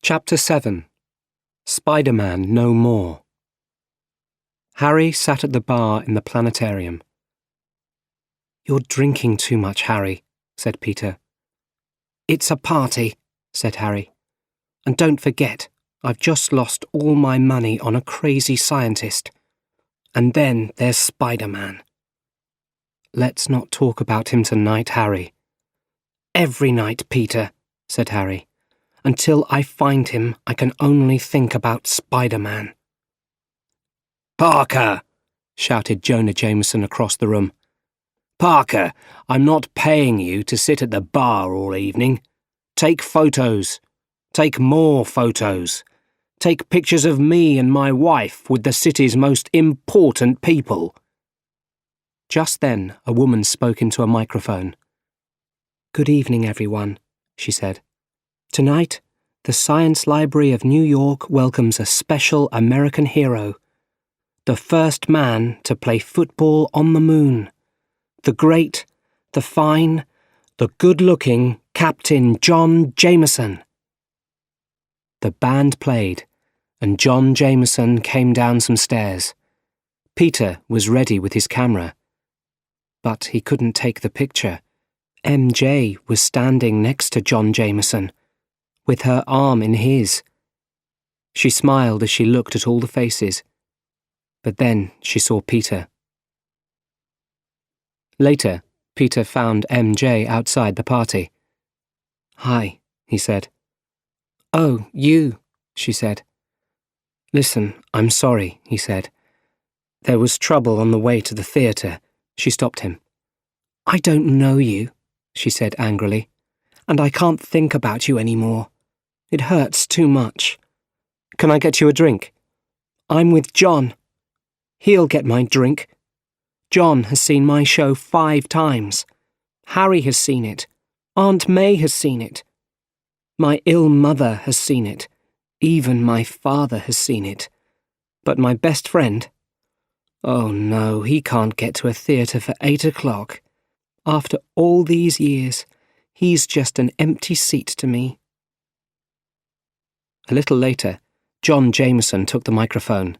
Chapter 7. Spider-Man No More. Harry sat at the bar in the planetarium. "You're drinking too much, Harry," said Peter. "It's a party," said Harry. "And don't forget, I've just lost all my money on a crazy scientist. And then there's Spider-Man." "Let's not talk about him tonight, Harry." "Every night, Peter," said Harry. "Until I find him, I can only think about Spider-Man." "Parker!" shouted Jonah Jameson across the room. "Parker, I'm not paying you to sit at the bar all evening. Take photos. Take more photos. Take pictures of me and my wife with the city's most important people." Just then, a woman spoke into a microphone. "Good evening, everyone," she said. "Tonight, the Science Library of New York welcomes a special American hero. The first man to play football on the moon. The great, the fine, the good-looking Captain John Jameson." The band played, and John Jameson came down some stairs. Peter was ready with his camera. But he couldn't take the picture. MJ was standing next to John Jameson, with her arm in his. She smiled as she looked at all the faces, but then she saw Peter. Later, Peter found MJ outside the party. "Hi," he said. "Oh, you," she said. "Listen, I'm sorry," he said. "There was trouble on the way to the theatre." She stopped him. "I don't know you," she said angrily, "and I can't think about you anymore. It hurts too much. Can I get you a drink? I'm with John. He'll get my drink. John has seen my show 5 times. Harry has seen it. Aunt May has seen it. My ill mother has seen it. Even my father has seen it. But my best friend? Oh no, he can't get to a theatre for 8 o'clock. After all these years, he's just an empty seat to me." A little later, John Jameson took the microphone.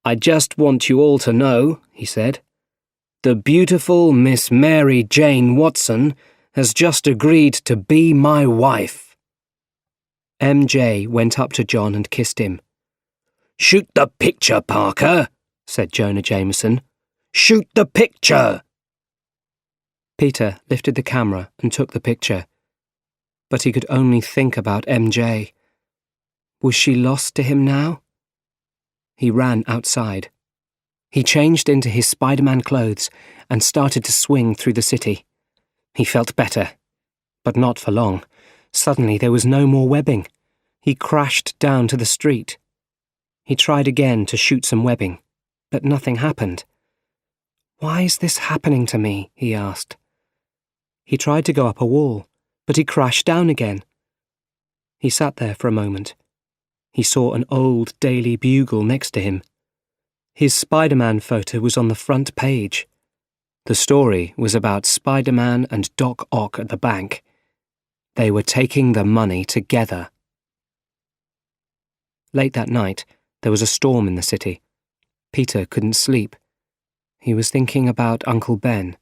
"I just want you all to know," he said, "the beautiful Miss Mary Jane Watson has just agreed to be my wife." MJ went up to John and kissed him. "Shoot the picture, Parker," said Jonah Jameson. "Shoot the picture!" Peter lifted the camera and took the picture, but he could only think about MJ. Was she lost to him now? He ran outside. He changed into his Spider-Man clothes and started to swing through the city. He felt better, but not for long. Suddenly there was no more webbing. He crashed down to the street. He tried again to shoot some webbing, but nothing happened. "Why is this happening to me?" he asked. He tried to go up a wall, but he crashed down again. He sat there for a moment. He saw an old Daily Bugle next to him. His Spider-Man photo was on the front page. The story was about Spider-Man and Doc Ock at the bank. They were taking the money together. Late that night, there was a storm in the city. Peter couldn't sleep. He was thinking about Uncle Ben.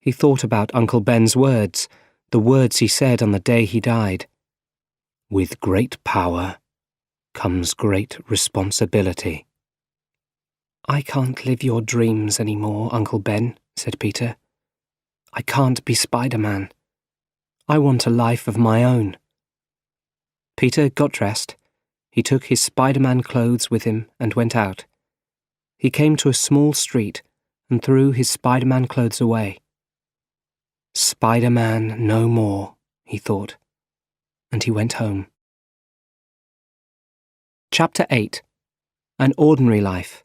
He thought about Uncle Ben's words, the words he said on the day he died. "With great power comes great responsibility." "I can't live your dreams anymore, Uncle Ben," said Peter. "I can't be Spider-Man. I want a life of my own." Peter got dressed. He took his Spider-Man clothes with him and went out. He came to a small street and threw his Spider-Man clothes away. "Spider-Man no more," he thought, and he went home. Chapter 8. An Ordinary Life.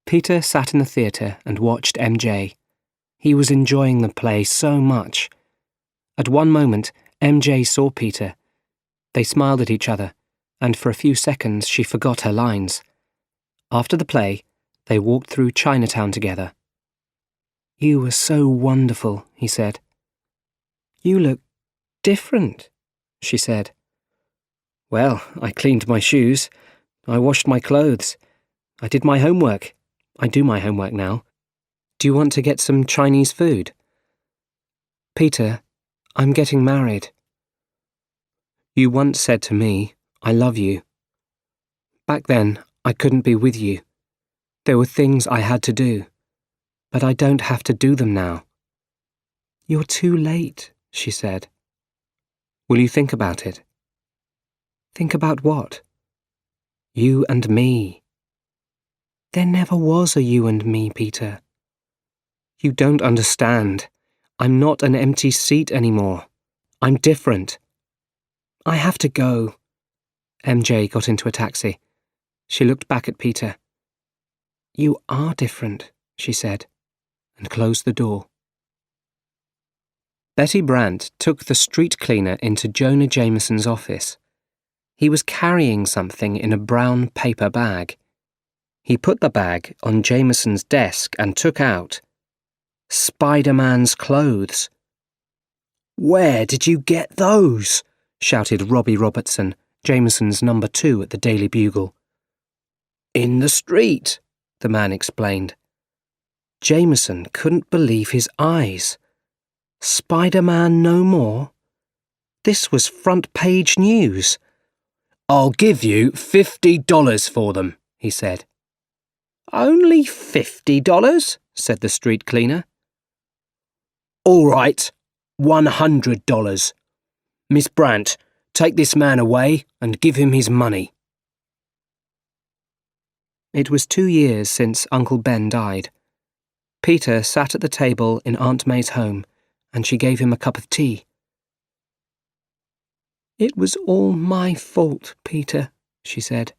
Peter sat in the theatre and watched MJ. He was enjoying the play so much. At one moment, MJ saw Peter. They smiled at each other, and for a few seconds she forgot her lines. After the play, they walked through Chinatown together. "You were so wonderful," he said. "You look different," she said. Well, I cleaned my shoes. I washed my clothes. I did my homework. I do my homework now. Do you want to get some Chinese food? Peter, I'm getting married. You once said to me, I love you. Back then, I couldn't be with you. There were things I had to do, but I don't have to do them now. You're too late, she said. Will you think about it? Think about what? You and me. There never was a you and me, Peter. You don't understand. I'm not an empty seat anymore. I'm different. I have to go. MJ got into a taxi. She looked back at Peter. You are different, she said, and closed the door. Betty Brandt took the street cleaner into Jonah Jameson's office. He was carrying something in a brown paper bag. He put the bag on Jameson's desk and took out Spider-Man's clothes. Where did you get those? Shouted Robbie Robertson, Jameson's number 2 at the Daily Bugle. In the street, the man explained. Jameson couldn't believe his eyes. Spider-Man no more? This was front-page news. I'll give you $50 for them, he said. Only $50? Said the street cleaner. All right, $100. Miss Brandt, take this man away and give him his money. It was 2 years since Uncle Ben died. Peter sat at the table in Aunt May's home, and she gave him a cup of tea. It was all my fault, Peter, she said.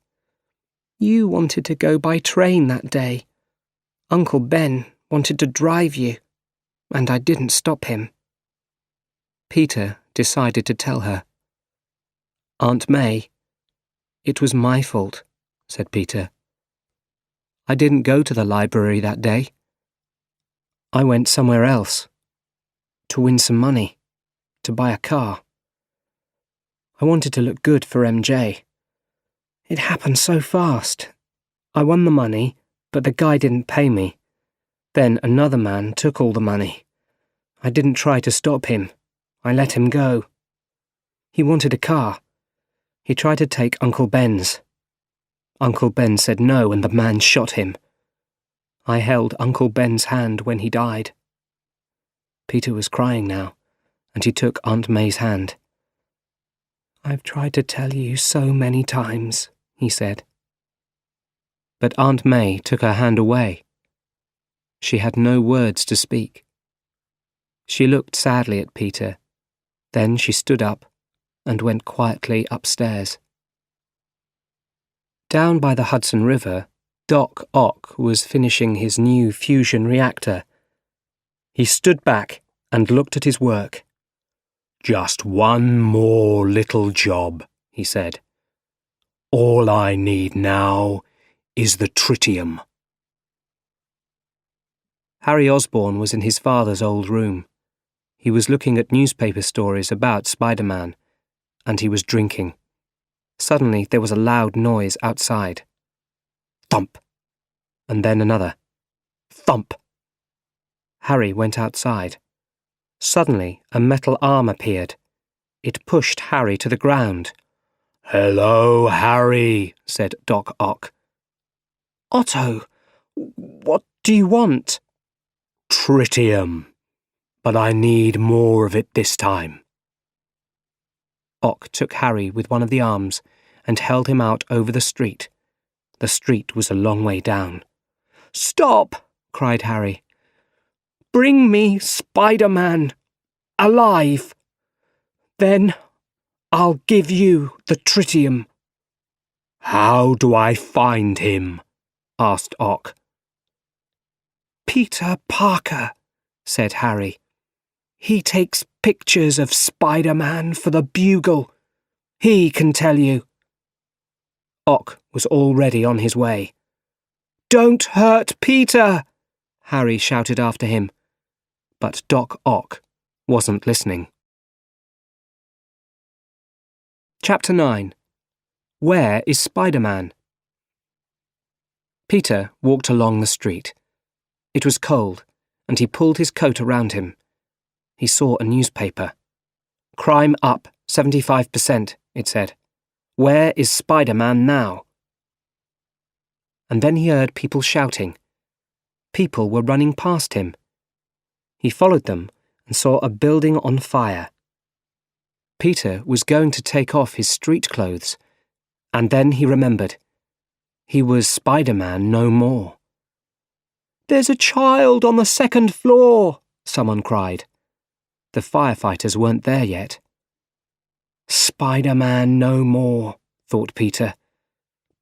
You wanted to go by train that day. Uncle Ben wanted to drive you, and I didn't stop him. Peter decided to tell her. Aunt May, it was my fault, said Peter. I didn't go to the library that day. I went somewhere else. To win some money. To buy a car. I wanted to look good for MJ. It happened so fast. I won the money, but the guy didn't pay me. Then another man took all the money. I didn't try to stop him. I let him go. He wanted a car. He tried to take Uncle Ben's. Uncle Ben said no, and the man shot him. I held Uncle Ben's hand when he died. Peter was crying now, and he took Aunt May's hand. I've tried to tell you so many times, he said. But Aunt May took her hand away. She had no words to speak. She looked sadly at Peter. Then she stood up and went quietly upstairs. Down by the Hudson River, Doc Ock was finishing his new fusion reactor. He stood back and looked at his work. Just one more little job, he said. All I need now is the tritium. Harry Osborn was in his father's old room. He was looking at newspaper stories about Spider-Man, and he was drinking. Suddenly there was a loud noise outside. Thump! And then another. Thump! Harry went outside. Suddenly a metal arm appeared. It pushed Harry to the ground. Hello, Harry, said Doc Ock. Otto, what do you want? Tritium. But I need more of it this time. Ock took Harry with one of the arms and held him out over the street. The street was a long way down. Stop! cried Harry. Bring me Spider-Man, alive. Then I'll give you the tritium. How do I find him? asked Ock. Peter Parker, said Harry. He takes pictures of Spider-Man for the Bugle. He can tell you. Ock was already on his way. Don't hurt Peter, Harry shouted after him. But Doc Ock wasn't listening. Chapter 9. Where is Spider-Man? Peter walked along the street. It was cold, and he pulled his coat around him. He saw a newspaper. Crime up 75%, it said. Where is Spider-Man now? And then he heard people shouting. People were running past him. He followed them and saw a building on fire. Peter was going to take off his street clothes, and then he remembered. He was Spider-Man no more. "There's a child on the second floor," someone cried. The firefighters weren't there yet. Spider-Man no more, thought Peter.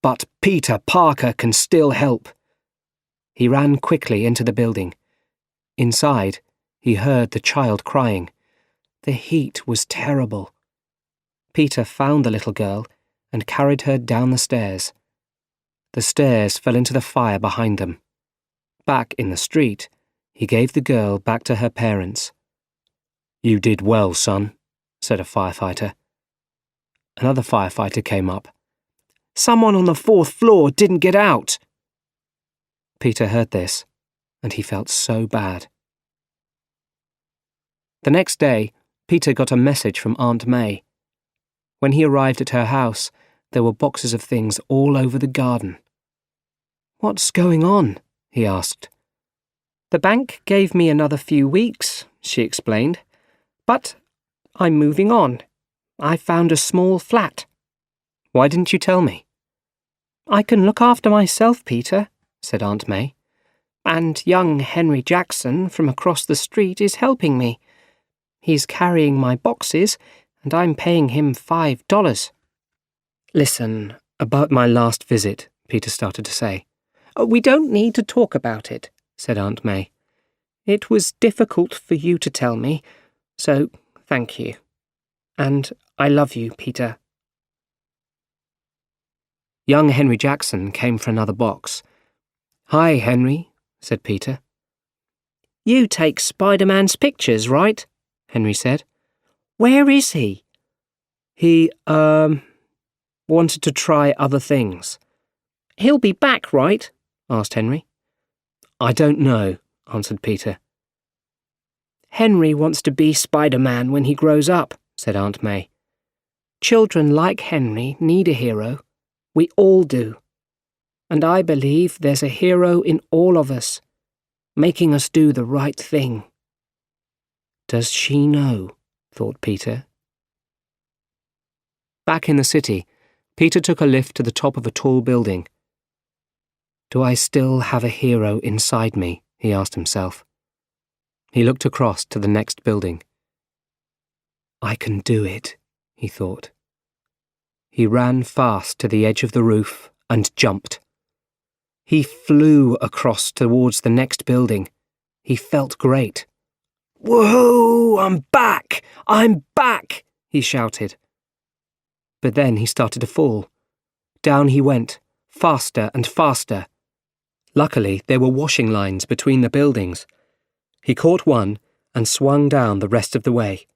But Peter Parker can still help. He ran quickly into the building. Inside, he heard the child crying. The heat was terrible. Peter found the little girl and carried her down the stairs. The stairs fell into the fire behind them. Back in the street, he gave the girl back to her parents. "You did well, son," said a firefighter. Another firefighter came up. "Someone on the 4th floor didn't get out." Peter heard this, and he felt so bad. The next day, Peter got a message from Aunt May. When he arrived at her house, there were boxes of things all over the garden. "What's going on?" he asked. "The bank gave me another few weeks," she explained. "But I'm moving on. I found a small flat." "Why didn't you tell me?" "I can look after myself, Peter," said Aunt May. "And young Henry Jackson from across the street is helping me. He's carrying my boxes, and I'm paying him $5. "Listen, about my last visit," Peter started to say. "We don't need to talk about it," said Aunt May. "It was difficult for you to tell me, so thank you. And I love you, Peter." Young Henry Jackson came for another box. "Hi, Henry," said Peter. "You take Spider-Man's pictures, right?" Henry said. "Where is he?" He, wanted to try other things." "He'll be back, right?" asked Henry. "I don't know," answered Peter. "Henry wants to be Spider-Man when he grows up," said Aunt May. "Children like Henry need a hero. We all do. And I believe there's a hero in all of us, making us do the right thing." Does she know? Thought Peter. Back in the city, Peter took a lift to the top of a tall building. Do I still have a hero inside me? He asked himself. He looked across to the next building. I can do it, he thought. He ran fast to the edge of the roof and jumped. He flew across towards the next building. He felt great. Woohoo! I'm back! I'm back! He shouted. But then he started to fall. Down he went, faster and faster. Luckily, there were washing lines between the buildings. He caught one and swung down the rest of the way.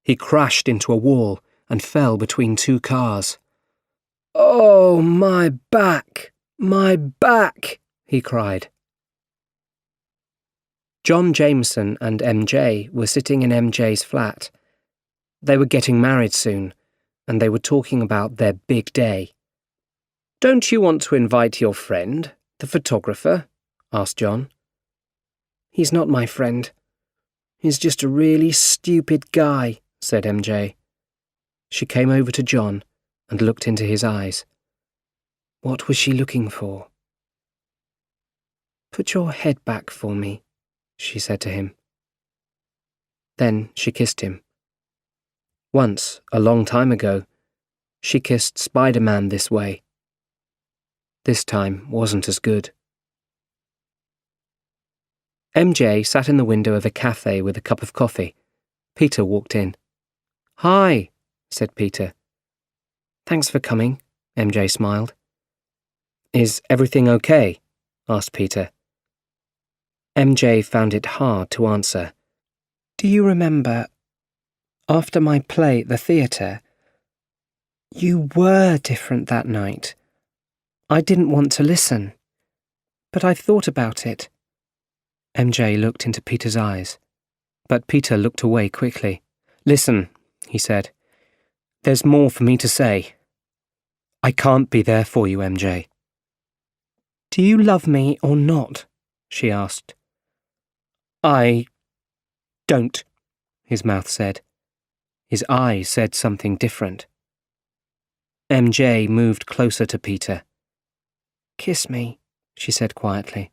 He crashed into a wall and fell between two cars. Oh, my back! My back! He cried. John Jameson and MJ were sitting in MJ's flat. They were getting married soon, and they were talking about their big day. Don't you want to invite your friend, the photographer? Asked John. He's not my friend. He's just a really stupid guy, said MJ. She came over to John and looked into his eyes. What was she looking for? Put your head back for me, she said to him. Then she kissed him. Once, a long time ago, she kissed Spider-Man this way. This time wasn't as good. MJ sat in the window of a cafe with a cup of coffee. Peter walked in. Hi, said Peter. Thanks for coming, MJ smiled. Is everything okay? Asked Peter. MJ found it hard to answer. Do you remember, after my play at the theatre, You were different that night. I didn't want to listen, but I've thought about it. MJ looked into Peter's eyes, but Peter looked away quickly. Listen, he said. There's more for me to say. I can't be there for you, MJ. Do you love me or not? She asked. I don't, his mouth said. His eyes said something different. MJ moved closer to Peter. Kiss me, she said quietly.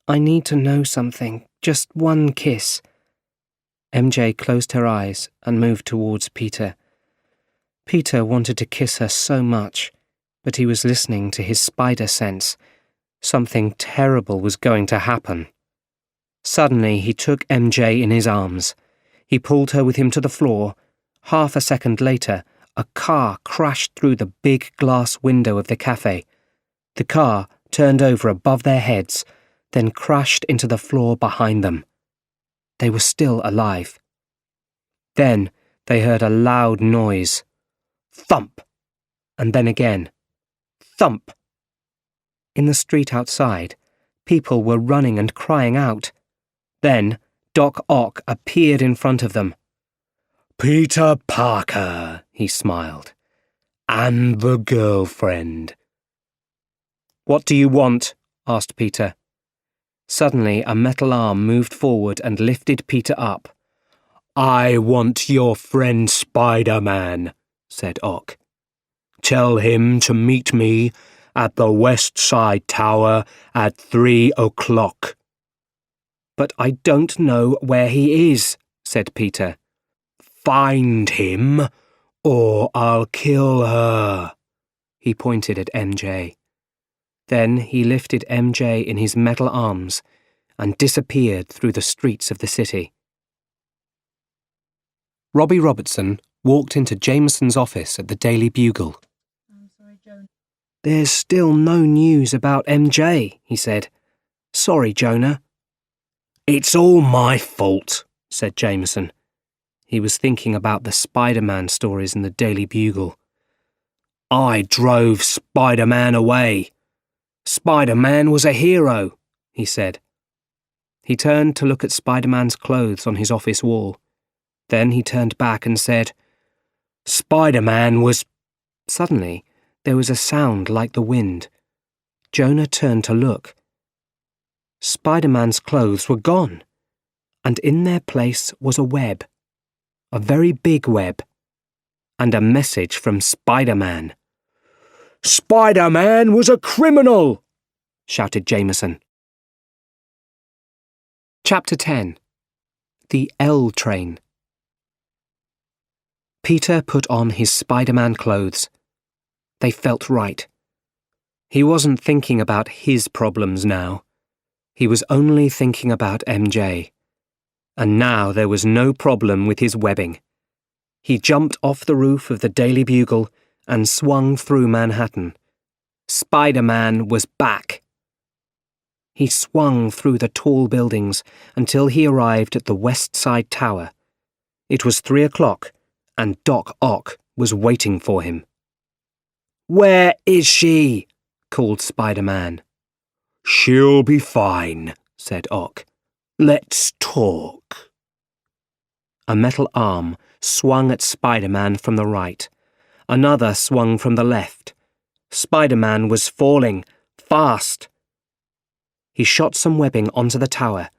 I need to know something, just one kiss. MJ closed her eyes and moved towards Peter. Peter wanted to kiss her so much, but he was listening to his spider sense. Something terrible was going to happen. Suddenly he took MJ in his arms. He pulled her with him to the floor. Half a second later, a car crashed through the big glass window of the cafe. The car turned over above their heads, then crashed into the floor behind them. They were still alive. Then they heard a loud noise. Thump! And then again. Thump! In the street outside, people were running and crying out. Then Doc Ock appeared in front of them. Peter Parker, he smiled. And the girlfriend. What do you want? Asked Peter. Suddenly a metal arm moved forward and lifted Peter up. I want your friend Spider-Man, said Ock. Tell him to meet me at the West Side Tower at 3 o'clock. But I don't know where he is, said Peter. Find him, or I'll kill her. He pointed at MJ. Then he lifted MJ in his metal arms and disappeared through the streets of the city. Robbie Robertson walked into Jameson's office at the Daily Bugle. There's still no news about MJ, he said. Sorry, Jonah. It's all my fault, said Jameson. He was thinking about the Spider-Man stories in the Daily Bugle. I drove Spider-Man away. Spider-Man was a hero, he said. He turned to look at Spider-Man's clothes on his office wall. Then he turned back and said, Spider-Man was... Suddenly, there was a sound like the wind. Jonah turned to look. Spider-Man's clothes were gone, and in their place was a web, a very big web, and a message from Spider-Man. Spider-Man was a criminal, shouted Jameson. Chapter 10. The L Train. Peter put on his Spider-Man clothes. They felt right. He wasn't thinking about his problems now. He was only thinking about MJ. And now there was no problem with his webbing. He jumped off the roof of the Daily Bugle and swung through Manhattan. Spider-Man was back. He swung through the tall buildings until he arrived at the West Side Tower. It was 3 o'clock, and Doc Ock was waiting for him. Where is she? Called Spider-Man. She'll be fine, said Ock. Let's talk. A metal arm swung at Spider-Man from the right. Another swung from the left. Spider-Man was falling, fast. He shot some webbing onto the tower.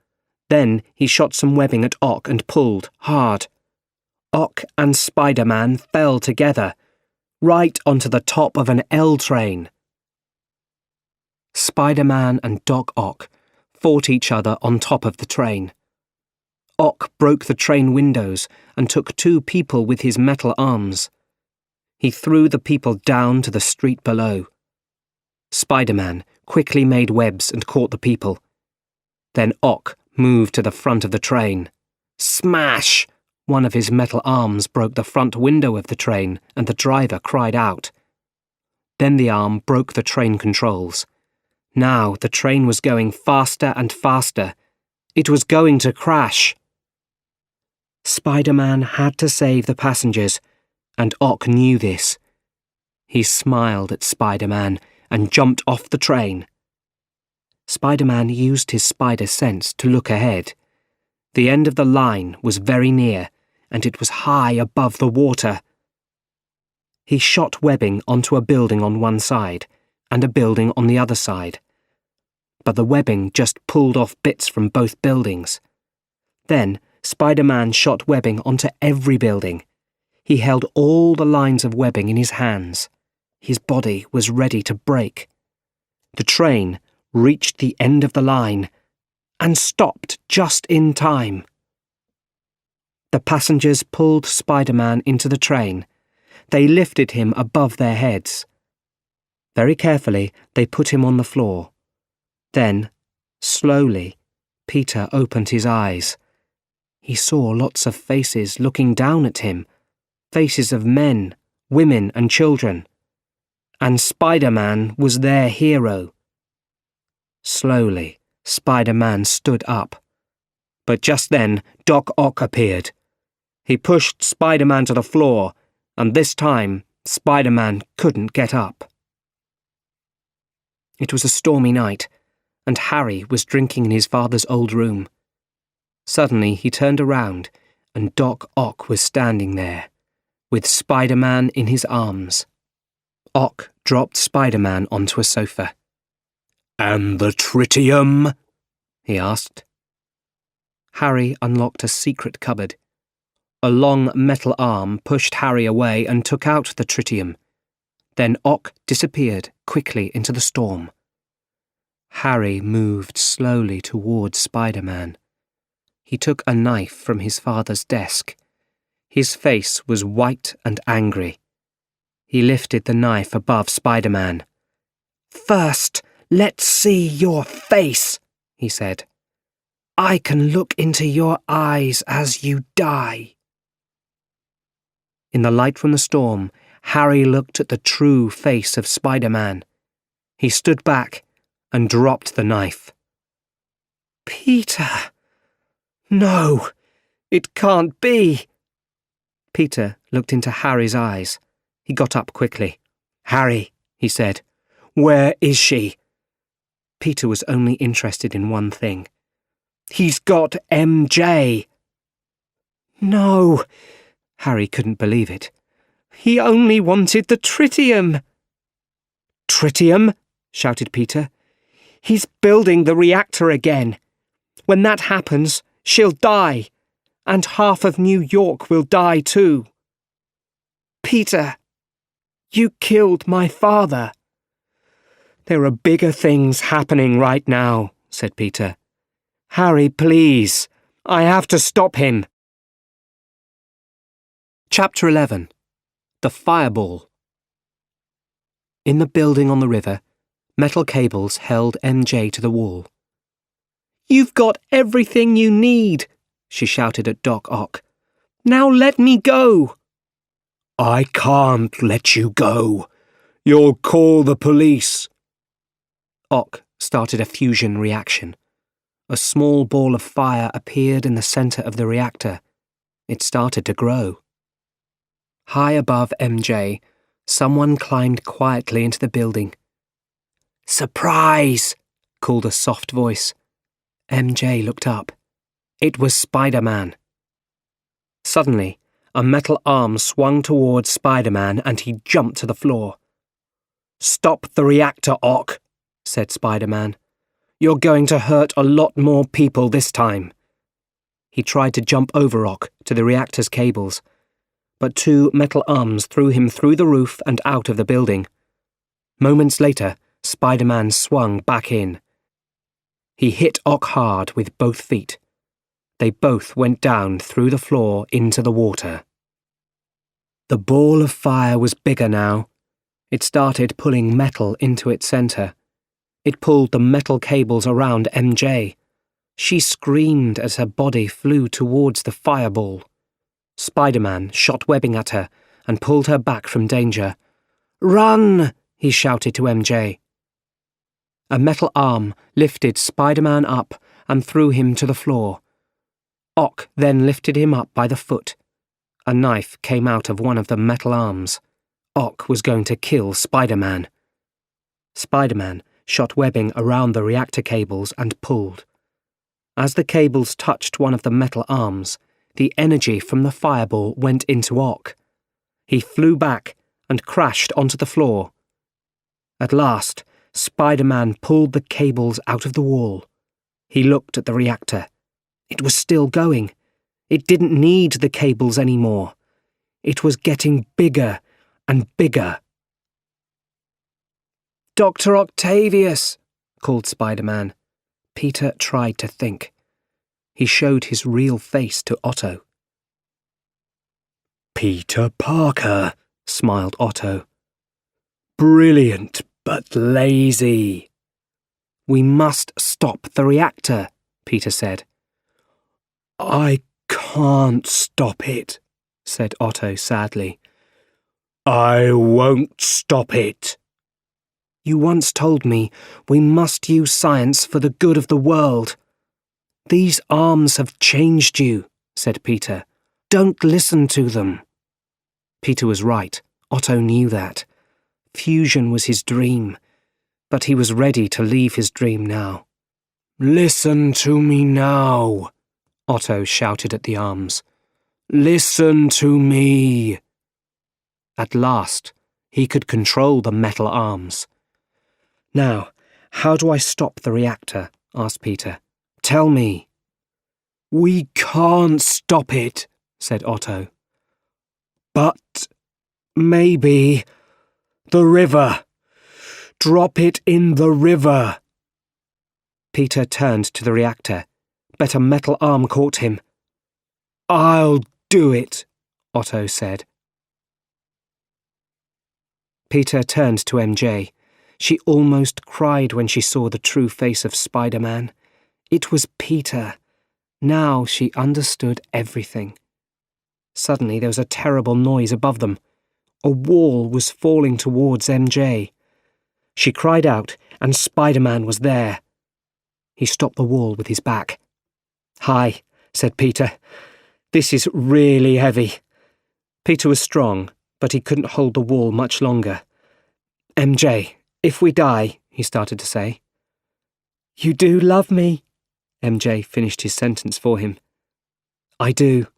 Then he shot some webbing at Ock and pulled hard. Ock and Spider-Man fell together, right onto the top of an L train. Spider-Man and Doc Ock fought each other on top of the train. Ock broke the train windows and took 2 people with his metal arms. He threw the people down to the street below. Spider-Man quickly made webs and caught the people. Then Ock moved to the front of the train. Smash! One of his metal arms broke the front window of the train, and the driver cried out. Then the arm broke the train controls. Now the train was going faster and faster. It was going to crash. Spider-Man had to save the passengers, and Ock knew this. He smiled at Spider-Man and jumped off the train. Spider-Man used his spider sense to look ahead. The end of the line was very near, and it was high above the water. He shot webbing onto a building on one side and a building on the other side. But the webbing just pulled off bits from both buildings. Then Spider-Man shot webbing onto every building. He held all the lines of webbing in his hands. His body was ready to break. The train reached the end of the line and stopped just in time. The passengers pulled Spider-Man into the train. They lifted him above their heads. Very carefully, they put him on the floor. Then, slowly, Peter opened his eyes. He saw lots of faces looking down at him, faces of men, women and children. And Spider-Man was their hero. Slowly, Spider-Man stood up. But just then, Doc Ock appeared. He pushed Spider-Man to the floor, and this time, Spider-Man couldn't get up. It was a stormy night, and Harry was drinking in his father's old room. Suddenly, he turned around, and Doc Ock was standing there, with Spider-Man in his arms. Ock dropped Spider-Man onto a sofa. "And the tritium?" he asked. Harry unlocked a secret cupboard. A long metal arm pushed Harry away and took out the tritium. Then Ock disappeared quickly into the storm. Harry moved slowly towards Spider-Man. He took a knife from his father's desk. His face was white and angry. He lifted the knife above Spider-Man. "First, let's see your face," he said. "I can look into your eyes as you die." In the light from the storm, Harry looked at the true face of Spider-Man. He stood back and dropped the knife. "Peter! No, it can't be!" Peter looked into Harry's eyes. He got up quickly. "Harry," he said, "where is she?" Peter was only interested in one thing. "He's got MJ!" "No!" Harry couldn't believe it. "He only wanted the tritium!" "Tritium?" shouted Peter. "He's building the reactor again. When that happens, she'll die, and half of New York will die too." "Peter, you killed my father." "There are bigger things happening right now," said Peter. "Harry, please, I have to stop him." Chapter 11. The Fireball. In the building on the river, metal cables held MJ to the wall. "You've got everything you need," she shouted at Doc Ock. "Now let me go." "I can't let you go. You'll call the police." Ock started a fusion reaction. A small ball of fire appeared in the center of the reactor. It started to grow. High above MJ, someone climbed quietly into the building. "Surprise!" called a soft voice. MJ looked up. It was Spider-Man. Suddenly, a metal arm swung towards Spider-Man and he jumped to the floor. "Stop the reactor, Ock," said Spider-Man. "You're going to hurt a lot more people this time." He tried to jump over Ock to the reactor's cables, but two metal arms threw him through the roof and out of the building. Moments later, Spider-Man swung back in. He hit Ock hard with both feet. They both went down through the floor into the water. The ball of fire was bigger now. It started pulling metal into its center. It pulled the metal cables around MJ. She screamed as her body flew towards the fireball. Spider-Man shot webbing at her and pulled her back from danger. "Run!" he shouted to MJ. A metal arm lifted Spider-Man up and threw him to the floor. Ock then lifted him up by the foot. A knife came out of one of the metal arms. Ock was going to kill Spider-Man. Spider-Man shot webbing around the reactor cables and pulled. As the cables touched one of the metal arms, the energy from the fireball went into Ock. He flew back and crashed onto the floor. At last, Spider-Man pulled the cables out of the wall. He looked at the reactor. It was still going. It didn't need the cables anymore. It was getting bigger and bigger. "Dr. Octavius!" called Spider-Man. Peter tried to think. He showed his real face to Otto. "Peter Parker," smiled Otto. "Brilliant, but lazy." "We must stop the reactor," Peter said. "I can't stop it," said Otto sadly. "I won't stop it." "You once told me we must use science for the good of the world." "These arms have changed you," said Peter. "Don't listen to them." Peter was right. Otto knew that. Fusion was his dream, but he was ready to leave his dream now. "Listen to me now," Otto shouted at the arms. "Listen to me." At last, he could control the metal arms. "Now, how do I stop the reactor?" asked Peter. "Tell me." "We can't stop it," said Otto. "But maybe the river. Drop it in the river." Peter turned to the reactor, but a metal arm caught him. "I'll do it," Otto said. Peter turned to MJ. She almost cried when she saw the true face of Spider-Man. It was Peter. Now she understood everything. Suddenly there was a terrible noise above them. A wall was falling towards MJ. She cried out, and Spider-Man was there. He stopped the wall with his back. "Hi," said Peter. "This is really heavy." Peter was strong, but he couldn't hold the wall much longer. "MJ, if we die," he started to say. "You do love me," MJ finished his sentence for him. "I do."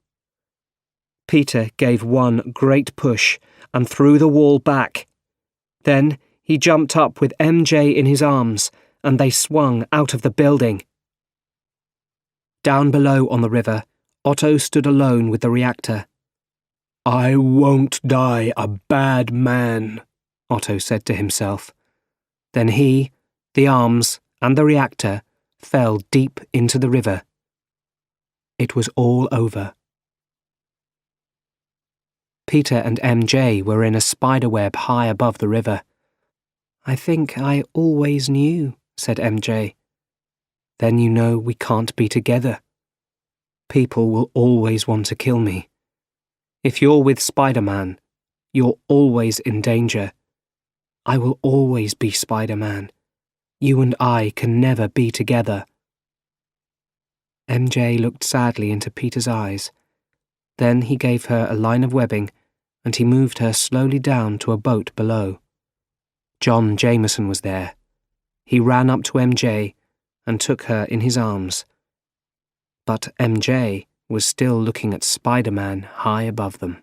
Peter gave one great push and threw the wall back. Then he jumped up with MJ in his arms, and they swung out of the building. Down below on the river, Otto stood alone with the reactor. "I won't die a bad man," Otto said to himself. Then he, the arms, and the reactor fell deep into the river. It was all over. Peter and MJ were in a spiderweb high above the river. "I think I always knew," said MJ. "Then you know we can't be together. People will always want to kill me. If you're with Spider-Man, you're always in danger. I will always be Spider-Man. You and I can never be together." MJ looked sadly into Peter's eyes. Then he gave her a line of webbing, and he moved her slowly down to a boat below. John Jameson was there. He ran up to MJ and took her in his arms. But MJ was still looking at Spider-Man high above them.